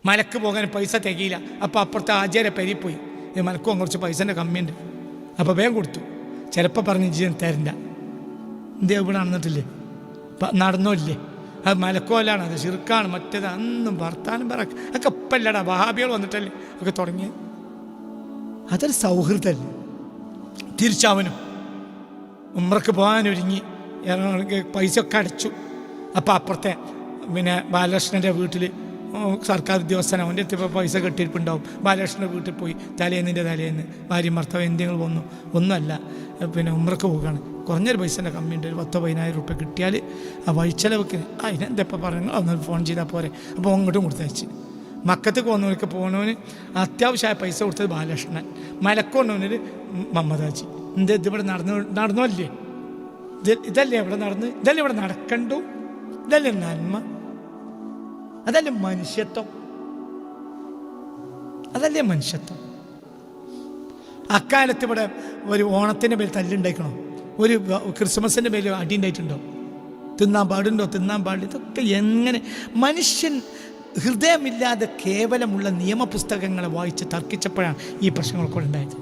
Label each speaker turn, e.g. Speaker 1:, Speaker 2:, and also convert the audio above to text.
Speaker 1: മലക്ക് പോകാൻ പൈസ തികയില്ല. അപ്പോൾ അപ്പുറത്തെ ആചാര്യ പെരി പോയി, മലക്കും കുറച്ച് പൈസൻ്റെ കമ്മിയുണ്ട്, അപ്പോൾ വേഗം കൊടുത്തു. ചിലപ്പോൾ പറഞ്ഞ് ജീവൻ തരണ്ട, എന്തേ ഇവിടെ നടന്നിട്ടില്ലേ, നടന്നോ ഇല്ലേ, അത് മലക്കോലാണ്, അത് ശിർക്കാണ്, മറ്റേത് അന്നും വർത്താനം പറ ഒക്കെ ഇപ്പല്ലടാ വഹാബികൾ വന്നിട്ടല്ലേ ഒക്കെ തുടങ്ങിയത്. അതൊരു സൗഹൃദമല്ലേ. തിരിച്ചവനും ഉംറക്ക് പോകാനൊരുങ്ങി പൈസ ഒക്കെ അടച്ചു. അപ്പോൾ അപ്പുറത്തെ ബാലകൃഷ്ണൻ്റെ വീട്ടിൽ സർക്കാർ ഉദ്യോഗസ്ഥൻ, അവൻ്റെ അടുത്ത് പൈസ കെട്ടിയിരിപ്പുണ്ടാവും. ബാലകൃഷ്ണൻ്റെ വീട്ടിൽ പോയി തലേന്ന് ഭാര്യ ഭർത്താവ് എന്തെങ്കിലും ഒന്നുമല്ല, ഉംറക്ക് പോവുകയാണ്, കുറഞ്ഞൊരു പൈസൻ്റെ കമ്മിയുണ്ട്, ഒരു 10-15,000 റുപ്യ കിട്ടിയാൽ ആ വഴിച്ചെലവൊക്കെ അതിനെന്തെപ്പോൾ പറഞ്ഞു ഒന്ന് ഫോൺ ചെയ്താൽ പോരെ. അപ്പോൾ അങ്ങോട്ടും കൊടുത്തയച്ച്. മക്കത്തേക്ക് പോകുന്നവർക്ക് പോകുന്നവന് അത്യാവശ്യമായ പൈസ കൊടുത്തത് ബാലകൃഷ്ണൻ, മലക്കൊണ്ടവനൊരു മമ്മദാജി. ഇതിവിടെ നടന്നല്ലേ, ഇതല്ലേ ഇവിടെ നടക്കണ്ടു, ഇതല്ലേ നന്മ, അതല്ലേ മനുഷ്യത്വം. അക്കാലത്ത് ഇവിടെ ഒരു ഓണത്തിൻ്റെ പേര് തല്ലുണ്ടായിക്കണോ, ഒരു ക്രിസ്മസിൻ്റെ പേര് അടി ഉണ്ടായിട്ടുണ്ടോ, തിന്നാൻ പാടുണ്ടോ, ഇതൊക്കെ എങ്ങനെ മനുഷ്യൻ ഹൃദയമില്ലാതെ കേവലമുള്ള നിയമപുസ്തകങ്ങളെ വായിച്ച് തർക്കിച്ചപ്പോഴാണ് ഈ പ്രശ്നങ്ങളൊക്കെ ഉണ്ടായത്.